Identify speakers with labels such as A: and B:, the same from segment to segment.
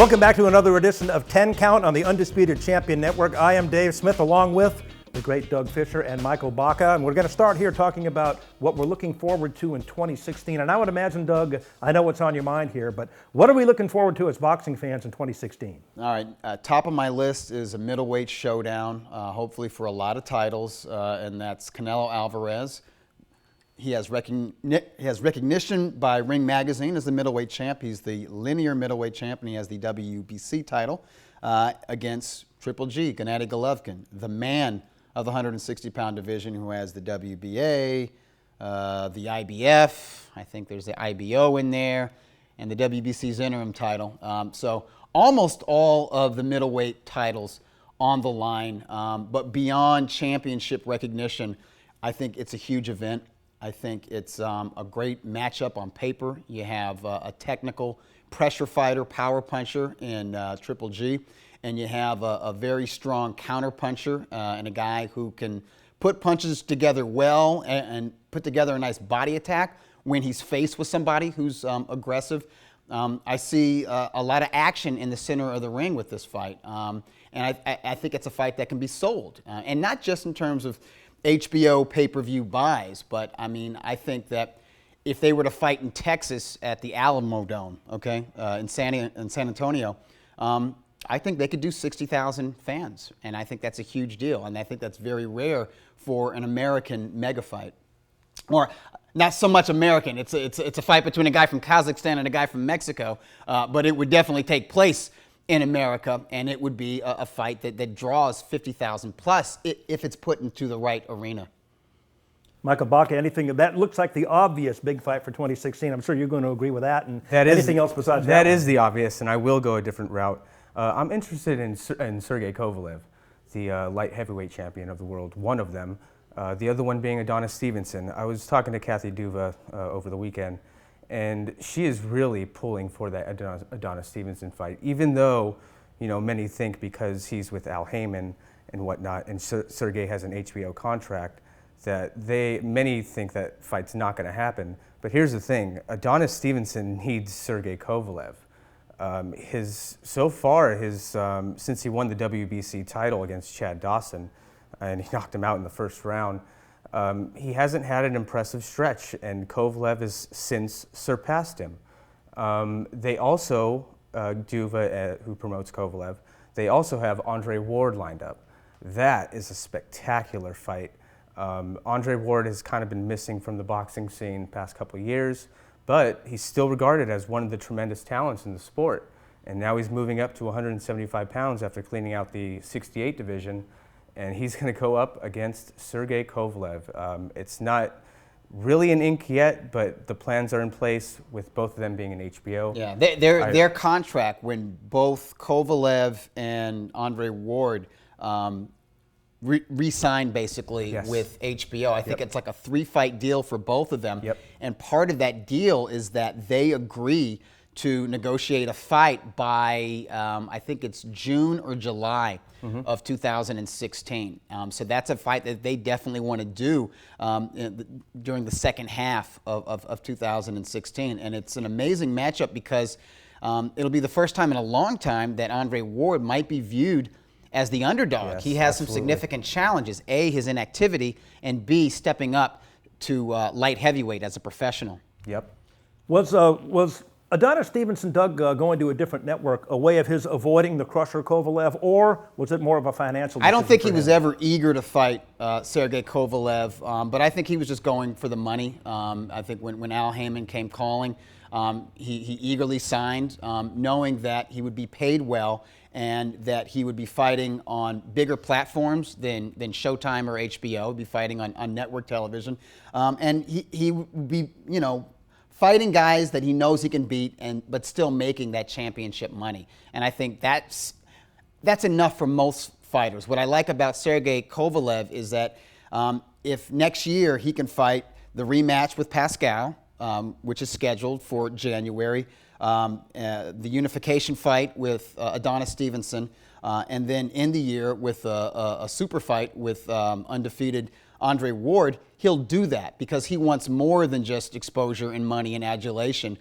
A: Welcome back to another edition of 10 Count on the Undisputed Champion Network. I am Dave Smith, along with the great Doug Fischer and Michael Baca. And we're going to start here talking about what we're looking forward to in 2016. And I would imagine, Doug, I know what's on your mind here, but what are we looking forward to as boxing fans in 2016?
B: All right, top of my list is a middleweight showdown, hopefully for a lot of titles, and that's Canelo Alvarez. He has recognition by Ring Magazine as the middleweight champ. He's the linear middleweight champ, and he has the WBC title against Triple G, Gennady Golovkin, the man of the 160-pound division, who has the WBA, the IBF, I think there's the IBO in there, and the WBC's interim title. So almost all of the middleweight titles on the line. But beyond championship recognition, I think it's a huge event. I think it's a great matchup on paper. You have a technical pressure fighter, power puncher in Triple G, and you have a very strong counter puncher and a guy who can put punches together well and put together a nice body attack when he's faced with somebody who's aggressive. I see a lot of action in the center of the ring with this fight, and I think it's a fight that can be sold, and not just in terms of HBO pay-per-view buys, but I mean, I think that if they were to fight in Texas at the Alamo Dome, okay, in San Antonio, I think they could do 60,000 fans, and I think that's a huge deal, and I think that's very rare for an American mega fight, or not so much American. It's a fight between a guy from Kazakhstan and a guy from Mexico, but it would definitely take place in America, and it would be a fight that draws 50,000 plus if it's put into the right arena.
A: Michael Baca, anything that looks like the obvious big fight for 2016? I'm sure you're going to agree with that. And anything else besides that?
C: That is the obvious, and I will go a different route. I'm interested in Sergey Kovalev, the light heavyweight champion of the world, one of them. The other one being Adonis Stevenson. I was talking to Kathy Duva over the weekend, and she is really pulling for that Adonis Stevenson fight, even though, you know, many think because he's with Al Heyman and whatnot, and Sergey has an HBO contract, that many think that fight's not going to happen. But here's the thing: Adonis Stevenson needs Sergey Kovalev. Since he won the WBC title against Chad Dawson, and he knocked him out in the first round, he hasn't had an impressive stretch, and Kovalev has since surpassed him. They also, Duva, who promotes Kovalev, they also have Andre Ward lined up. That is a spectacular fight. Andre Ward has kind of been missing from the boxing scene the past couple of years, but he's still regarded as one of the tremendous talents in the sport. And now he's moving up to 175 pounds after cleaning out the 68 division. And he's going to go up against Sergey Kovalev. It's not really an ink yet, but the plans are in place with both of them being in HBO.
B: Yeah, their contract, when both Kovalev and Andre Ward re-signed basically with HBO. I think it's like a 3-fight deal for both of them.
C: Yep.
B: And part of that deal is that they agree to negotiate a fight by, I think it's June or July of 2016. So that's a fight that they definitely want to do during the second half of 2016. And it's an amazing matchup because it'll be the first time in a long time that Andre Ward might be viewed as the underdog.
C: Yes,
B: he has
C: absolutely.
B: some significant challenges. A, his inactivity, and B, stepping up to light heavyweight as a professional.
C: Yep.
A: Was Adonis Stevenson, Doug, going to a different network, a way of his avoiding the crusher Kovalev, or was it more of a financial decision?
B: I don't think
A: for
B: he was
A: him?
B: ever eager to fight Sergey Kovalev, but I think he was just going for the money. I think when Al Heyman came calling, he eagerly signed, knowing that he would be paid well and that he would be fighting on bigger platforms than Showtime or HBO. He'd be fighting on network television, and he would be, you know, fighting guys that he knows he can beat, but still making that championship money. And I think that's enough for most fighters. What I like about Sergey Kovalev is that if next year he can fight the rematch with Pascal, which is scheduled for January, the unification fight with Adonis Stevenson, and then end the year with a super fight with undefeated Andre Ward, he'll do that because he wants more than just exposure and money and adulation.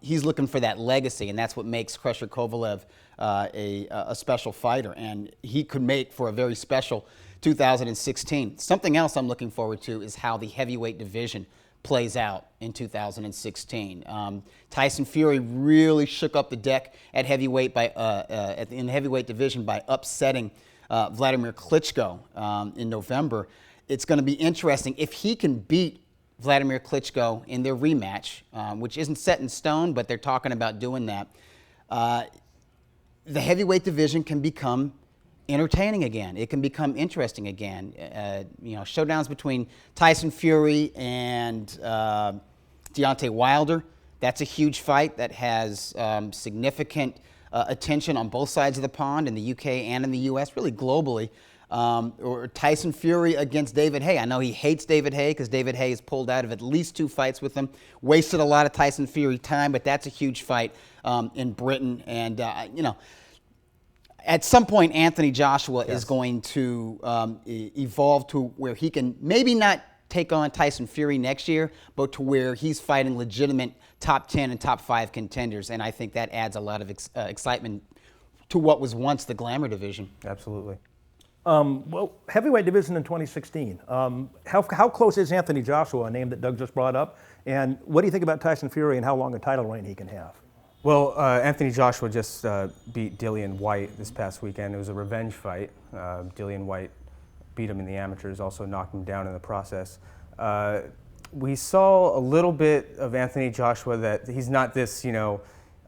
B: He's looking for that legacy, and that's what makes Crusher Kovalev a special fighter, and he could make for a very special 2016. Something else I'm looking forward to is how the heavyweight division plays out in 2016. Tyson Fury really shook up the deck at heavyweight in the heavyweight division by upsetting Wladimir Klitschko in November. It's going to be interesting if he can beat Wladimir Klitschko in their rematch, which isn't set in stone, but they're talking about doing that. The heavyweight division can become entertaining again. It can become interesting again. Showdowns between Tyson Fury and Deontay Wilder. That's a huge fight that has significant attention on both sides of the pond, in the UK and in the US, really globally. Or Tyson Fury against David Haye. I know he hates David Haye because David Haye has pulled out of at least 2 fights with him, wasted a lot of Tyson Fury time, but that's a huge fight in Britain. And, at some point, Anthony Joshua is going to evolve to where he can maybe not take on Tyson Fury next year, but to where he's fighting legitimate top 10 and top 5 contenders. And I think that adds a lot of excitement to what was once the glamour division.
C: Absolutely.
A: Well, heavyweight division in 2016. How close is Anthony Joshua, a name that Doug just brought up? And what do you think about Tyson Fury and how long a title reign he can have?
C: Well, Anthony Joshua just beat Dillian White this past weekend. It was a revenge fight. Dillian White beat him in the amateurs, also knocked him down in the process. We saw a little bit of Anthony Joshua that he's not this,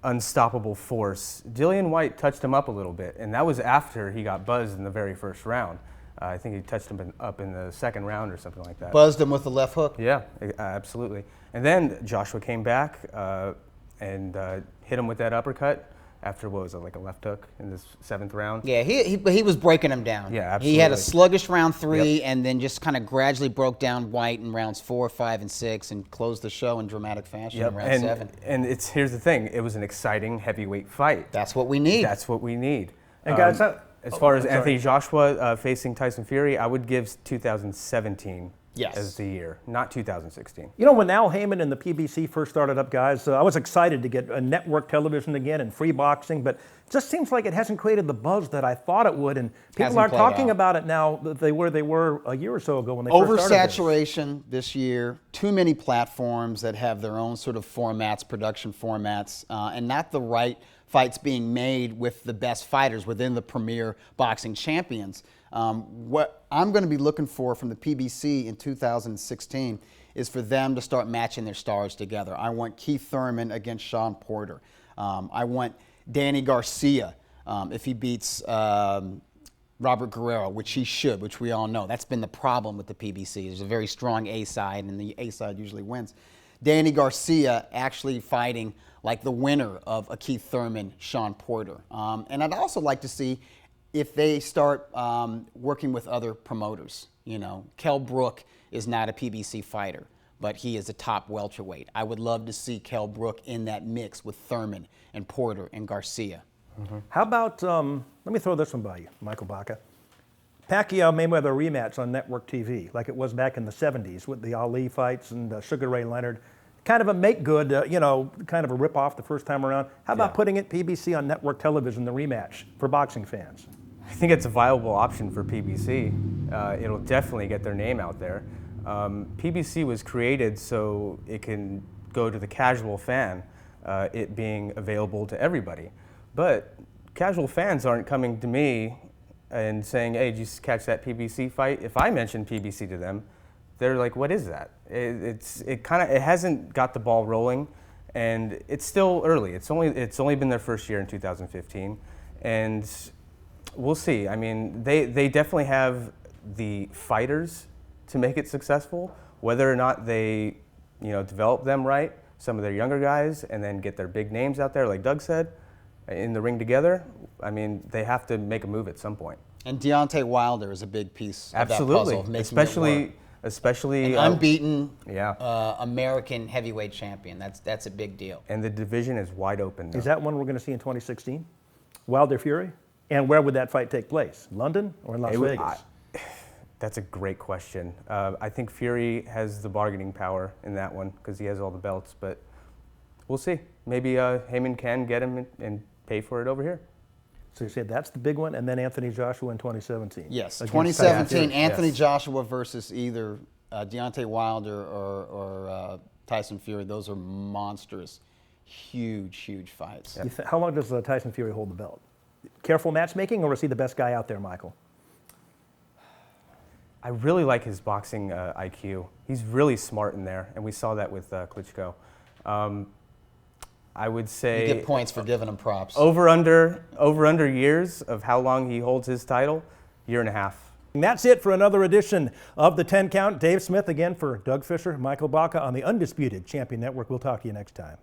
C: unstoppable force. Dillian White touched him up a little bit, and that was after he got buzzed in the very first round. I think he touched him up in the second round or something like that.
B: Buzzed him with the left hook?
C: Yeah, absolutely. And then Joshua came back and hit him with that uppercut after, what was it, like a left hook in the 7th round?
B: Yeah, he was breaking him down.
C: Yeah, absolutely.
B: He had a sluggish round 3, and then just kind of gradually broke down White in rounds 4, 5, and 6, and closed the show in dramatic fashion in round 7.
C: And here's the thing, it was an exciting heavyweight fight.
B: That's what we need.
C: That's what we need.
A: And guys,
C: as far as Anthony Joshua facing Tyson Fury, I would give 2017 as the year, not 2016.
A: When Al Heyman and the PBC first started up, guys, I was excited to get a network television again and free boxing, but it just seems like it hasn't created the buzz that I thought it would, and people aren't talking about it now that they were a year or so ago when they first started.
B: Oversaturation this year, too many platforms that have their own sort of formats, production formats, and not the right fights being made with the best fighters within the premier boxing champions. What I'm going to be looking for from the PBC in 2016 is for them to start matching their stars together. I want Keith Thurman against Sean Porter. I want Danny Garcia if he beats Robert Guerrero, which he should, which we all know. That's been the problem with the PBC. There's a very strong A side, and the A side usually wins. Danny Garcia actually fighting like the winner of a Keith Thurman, Sean Porter. And I'd also like to see if they start working with other promoters. Kell Brook is not a PBC fighter, but he is a top welterweight. I would love to see Kell Brook in that mix with Thurman and Porter and Garcia.
A: Mm-hmm. How about, let me throw this one by you, Michael Baca. Pacquiao-Mayweather rematch on network TV, like it was back in the 70s with the Ali fights and Sugar Ray Leonard. Kind of a make good, kind of a rip off the first time around. How about putting it PBC on network television, the rematch for boxing fans?
C: I think it's a viable option for PBC. It'll definitely get their name out there. PBC was created so it can go to the casual fan, it being available to everybody. But casual fans aren't coming to me and saying, hey, did you catch that PBC fight? If I mention PBC to them, they're like, what is that? It hasn't got the ball rolling, and it's still early. It's only been their first year in 2015, and we'll see. I mean, they definitely have the fighters to make it successful. Whether or not they, develop them right, some of their younger guys, and then get their big names out there, like Doug said, in the ring together. I mean, they have to make a move at some point.
B: And Deontay Wilder is a big piece of
C: Absolutely.
B: that puzzle,
C: especially
B: an unbeaten
C: yeah.
B: American heavyweight champion. That's a big deal.
C: And the division is wide open now.
A: Is that one we're going to see in 2016? Wilder Fury? And where would that fight take place? London or in Las Vegas?
C: That's a great question. I think Fury has the bargaining power in that one because he has all the belts, but we'll see. Maybe Heyman can get him and pay for it over here.
A: So you said that's the big one, and then Anthony Joshua in 2017.
B: Yes,
A: Against
B: 2017,
A: Tyson.
B: Anthony
C: Yes.
B: Joshua versus either Deontay Wilder or Tyson Fury. Those are monstrous, huge fights.
A: How long does Tyson Fury hold the belt? Careful matchmaking, or is he the best guy out there, Michael?
C: I really like his boxing IQ. He's really smart in there, and we saw that with Klitschko. I would say
B: You get points for giving him props.
C: over under years of how long he holds his title, year and a half.
A: And that's it for another edition of the 10 Count. Dave Smith again for Doug Fischer, Michael Baca on the Undisputed Champion Network. We'll talk to you next time.